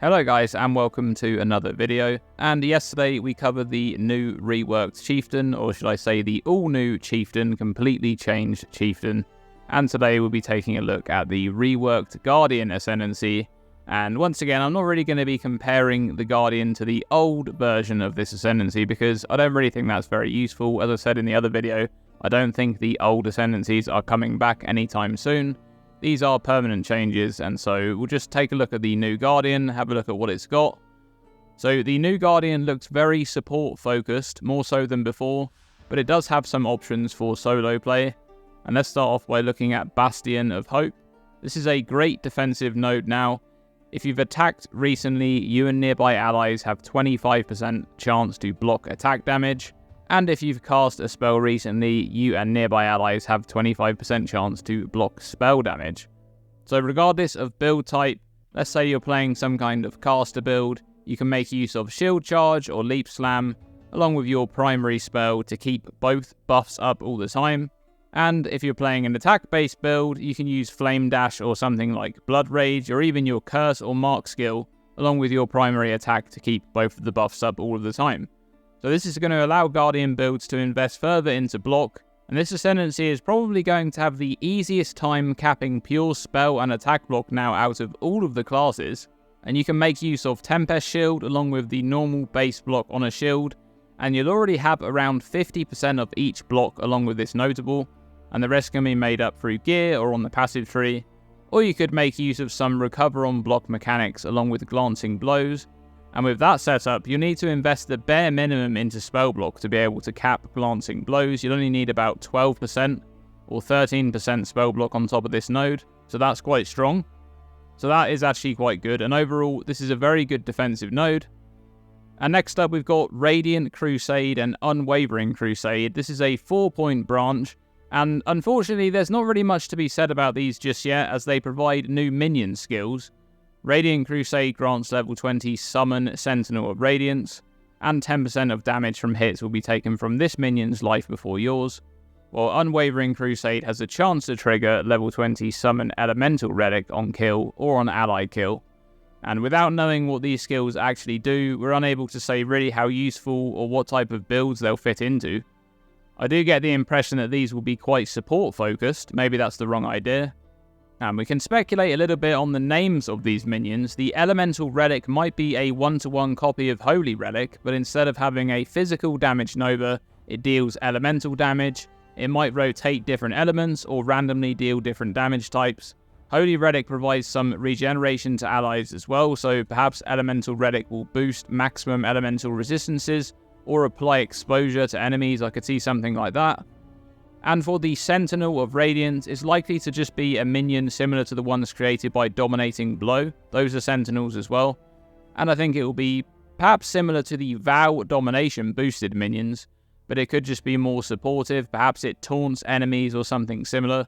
Hello guys and welcome to another video, and yesterday we covered the new reworked chieftain, or should I say the all new chieftain, completely changed chieftain, and today we'll be taking a look at the reworked Guardian Ascendancy. And once again, I'm not really going to be comparing the Guardian to the old version of this Ascendancy because I don't really think that's very useful. As I said in the other video, I don't think the old Ascendancies are coming back anytime soon. These are permanent changes, and so we'll just take a look at the new Guardian, have a look at what it's got. So the new Guardian looks very support focused, more so than before, but it does have some options for solo play. And let's start off by looking at Bastion of Hope. This is a great defensive node now. If you've attacked recently, you and nearby allies have 25% chance to block attack damage. And if you've cast a spell recently, you and nearby allies have 25% chance to block spell damage. So regardless of build type, let's say you're playing some kind of caster build, you can make use of Shield Charge or Leap Slam, along with your primary spell to keep both buffs up all the time. And if you're playing an attack-based build, you can use Flame Dash or something like Blood Rage, or even your Curse or Mark skill, along with your primary attack to keep both of the buffs up all of the time. So this is going to allow Guardian builds to invest further into block, and this Ascendancy is probably going to have the easiest time capping pure spell and attack block now out of all of the classes, and you can make use of Tempest Shield along with the normal base block on a shield, and you'll already have around 50% of each block along with this notable, and the rest can be made up through gear or on the passive tree, or you could make use of some recover on block mechanics along with glancing blows. And with that setup, you'll need to invest the bare minimum into spell block to be able to cap glancing blows. You'll only need about 12% or 13% spell block on top of this node, so that's quite strong. So that is actually quite good, and overall, this is a very good defensive node. And next up, we've got Radiant Crusade and Unwavering Crusade. This is a 4-point branch, and unfortunately, there's not really much to be said about these just yet, as they provide new minion skills. Radiant Crusade grants level 20 Summon Sentinel of Radiance, and 10% of damage from hits will be taken from this minion's life before yours, while Unwavering Crusade has a chance to trigger level 20 Summon Elemental Relic on kill or on ally kill. And without knowing what these skills actually do, we're unable to say really how useful or what type of builds they'll fit into. I do get the impression that these will be quite support focused, maybe that's the wrong idea. And we can speculate a little bit on the names of these minions. The Elemental Relic might be a 1-to-1 copy of Holy Relic, but instead of having a physical damage Nova, it deals elemental damage. It might rotate different elements or randomly deal different damage types. Holy Relic provides some regeneration to allies as well, so perhaps Elemental Relic will boost maximum elemental resistances or apply exposure to enemies. I could see something like that. And for the Sentinel of Radiance, it's likely to just be a minion similar to the ones created by Dominating Blow. Those are Sentinels as well. And I think it will be perhaps similar to the Vow Domination boosted minions, but it could just be more supportive. Perhaps it taunts enemies or something similar.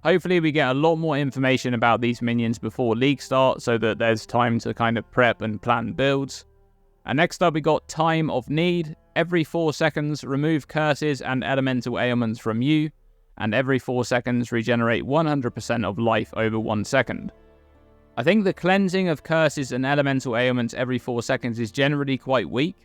Hopefully we get a lot more information about these minions before League start, so that there's time to kind of prep and plan builds. And next up we got Time of Need. Every 4 seconds, remove curses and elemental ailments from you, and every 4 seconds, regenerate 100% of life over 1 second. I think the cleansing of curses and elemental ailments every 4 seconds is generally quite weak,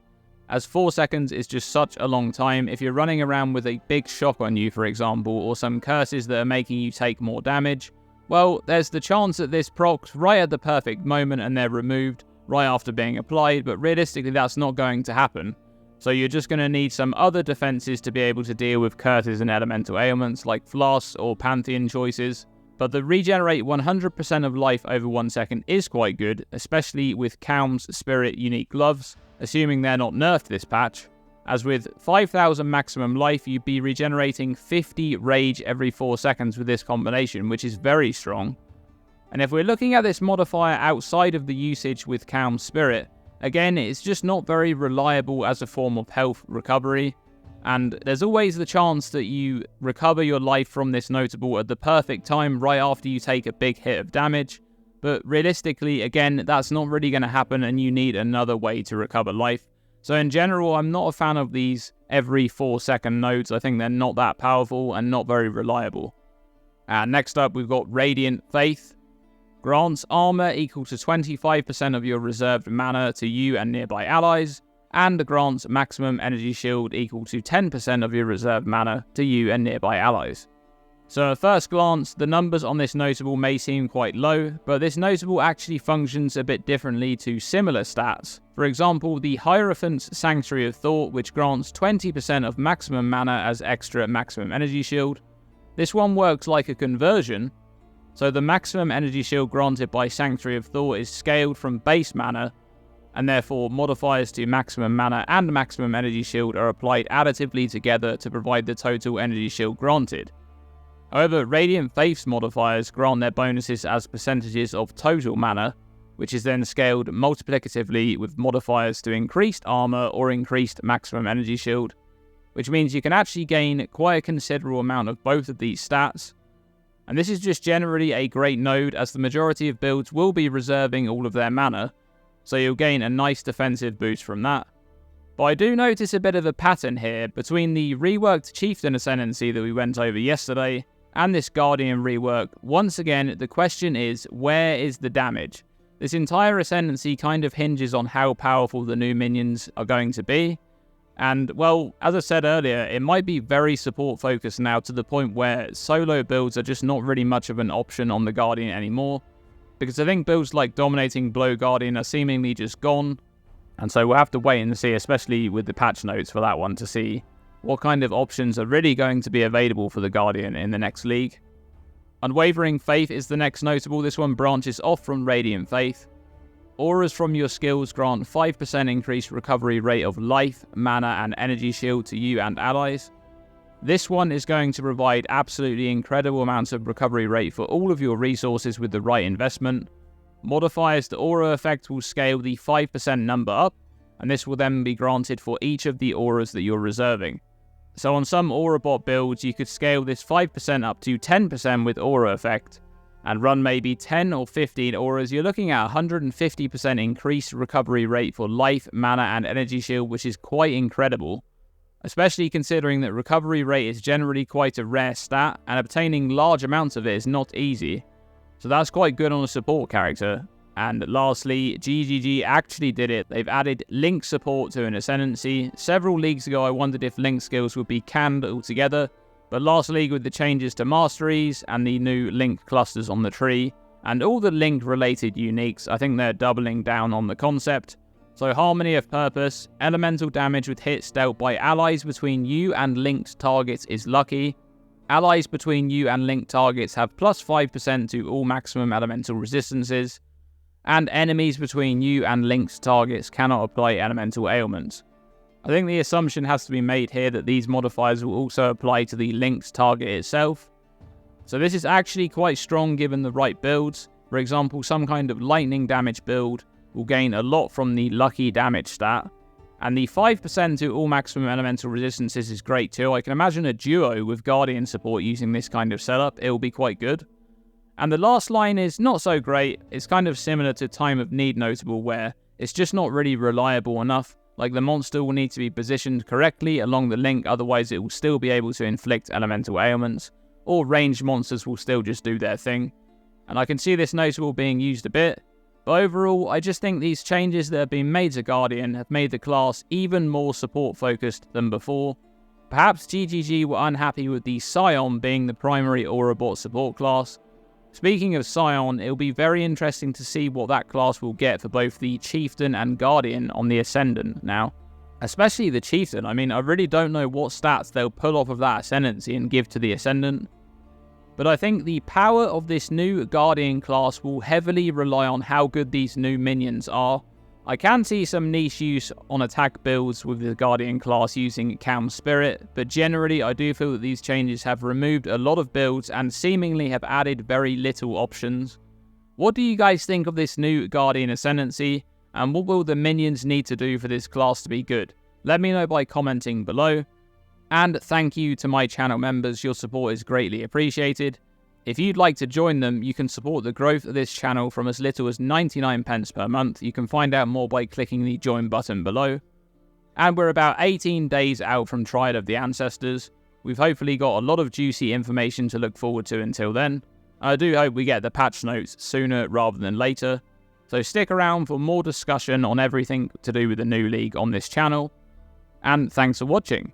as 4 seconds is just such a long time. If you're running around with a big shock on you, for example, or some curses that are making you take more damage, well, there's the chance that this procs right at the perfect moment and they're removed right after being applied, but realistically that's not going to happen. So you're just going to need some other defenses to be able to deal with curses and elemental ailments like Floss or Pantheon choices. But the regenerate 100% of life over 1 second is quite good, especially with Calm's Spirit unique gloves, assuming they're not nerfed this patch. As with 5,000 maximum life, you'd be regenerating 50 rage every 4 seconds with this combination, which is very strong. And if we're looking at this modifier outside of the usage with Calm's Spirit, again, it's just not very reliable as a form of health recovery, and there's always the chance that you recover your life from this notable at the perfect time right after you take a big hit of damage, but realistically, again, that's not really going to happen and you need another way to recover life. So in general, I'm not a fan of these every 4 second nodes. I think they're not that powerful and not very reliable. And next up, we've got Radiant Faith. grants armor equal to 25% of your reserved mana to you and nearby allies, and grants maximum energy shield equal to 10% of your reserved mana to you and nearby allies. So at first glance, the numbers on this notable may seem quite low, but this notable actually functions a bit differently to similar stats. For example, the Hierophant's Sanctuary of Thought, which grants 20% of maximum mana as extra maximum energy shield. This one works like a conversion, so the maximum energy shield granted by Sanctuary of Thought is scaled from base mana, and therefore modifiers to maximum mana and maximum energy shield are applied additively together to provide the total energy shield granted. However, Radiant Faith's modifiers grant their bonuses as percentages of total mana, which is then scaled multiplicatively with modifiers to increased armor or increased maximum energy shield, which means you can actually gain quite a considerable amount of both of these stats. And this is just generally a great node, as the majority of builds will be reserving all of their mana, so you'll gain a nice defensive boost from that. But I do notice a bit of a pattern here between the reworked Chieftain Ascendancy that we went over yesterday and this Guardian rework. Once again, the question is, where is the damage? This entire Ascendancy kind of hinges on how powerful the new minions are going to be. And, well, as I said earlier, it might be very support focused now, to the point where solo builds are just not really much of an option on the Guardian anymore. Because I think builds like Dominating Blow Guardian are seemingly just gone. And so we'll have to wait and see, especially with the patch notes for that one, to see what kind of options are really going to be available for the Guardian in the next league. Unwavering Faith is the next notable. This one branches off from Radiant Faith. Auras from your skills grant 5% increased recovery rate of life, mana and energy shield to you and allies. This one is going to provide absolutely incredible amounts of recovery rate for all of your resources with the right investment. Modifiers to aura effect will scale the 5% number up, and this will then be granted for each of the auras that you're reserving. So on some aura bot builds, you could scale this 5% up to 10% with aura effect, and run maybe 10 or 15 auras. You're looking at 150% increased recovery rate for life, mana and energy shield, which is quite incredible, especially considering that recovery rate is generally quite a rare stat, and obtaining large amounts of it is not easy. So that's quite good on a support character. And lastly, GGG actually did it. They've added Link support to an Ascendancy. Several leagues ago I wondered if Link skills would be canned altogether, but last league, with the changes to masteries and the new Link clusters on the tree, and all the Link related uniques, I think they're doubling down on the concept. So Harmony of Purpose, elemental damage with hits dealt by allies between you and linked targets is lucky. Allies between you and linked targets have plus 5% to all maximum elemental resistances. And enemies between you and linked targets cannot apply elemental ailments. I think the assumption has to be made here that these modifiers will also apply to the linked target itself. So this is actually quite strong given the right builds. For example, some kind of lightning damage build will gain a lot from the lucky damage stat. And the 5% to all maximum elemental resistances is great too. I can imagine a duo with Guardian support using this kind of setup. It will be quite good. And the last line is not so great. It's kind of similar to Time of Need notable, where it's just not really reliable enough. Like, the monster will need to be positioned correctly along the link, otherwise it will still be able to inflict elemental ailments, or ranged monsters will still just do their thing. And I can see this notable being used a bit, but overall I just think these changes that have been made to Guardian have made the class even more support focused than before. Perhaps GGG were unhappy with the Scion being the primary Aura bot support class. Speaking of Scion, it'll be very interesting to see what that class will get for both the Chieftain and Guardian on the Ascendant now. Especially the Chieftain. I mean, I really don't know what stats they'll pull off of that Ascendancy and give to the Ascendant. But I think the power of this new Guardian class will heavily rely on how good these new minions are. I can see some niche use on attack builds with the Guardian class using Calm Spirit, but generally I do feel that these changes have removed a lot of builds and seemingly have added very little options. What do you guys think of this new Guardian Ascendancy, and what will the minions need to do for this class to be good? Let me know by commenting below. And thank you to my channel members, your support is greatly appreciated. If you'd like to join them, you can support the growth of this channel from as little as 99p per month. You can find out more by clicking the join button below. And we're about 18 days out from Triad of the Ancestors. We've hopefully got a lot of juicy information to look forward to until then. I do hope we get the patch notes sooner rather than later, so stick around for more discussion on everything to do with the new league on this channel, and thanks for watching.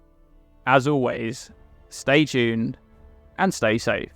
As always, stay tuned and stay safe.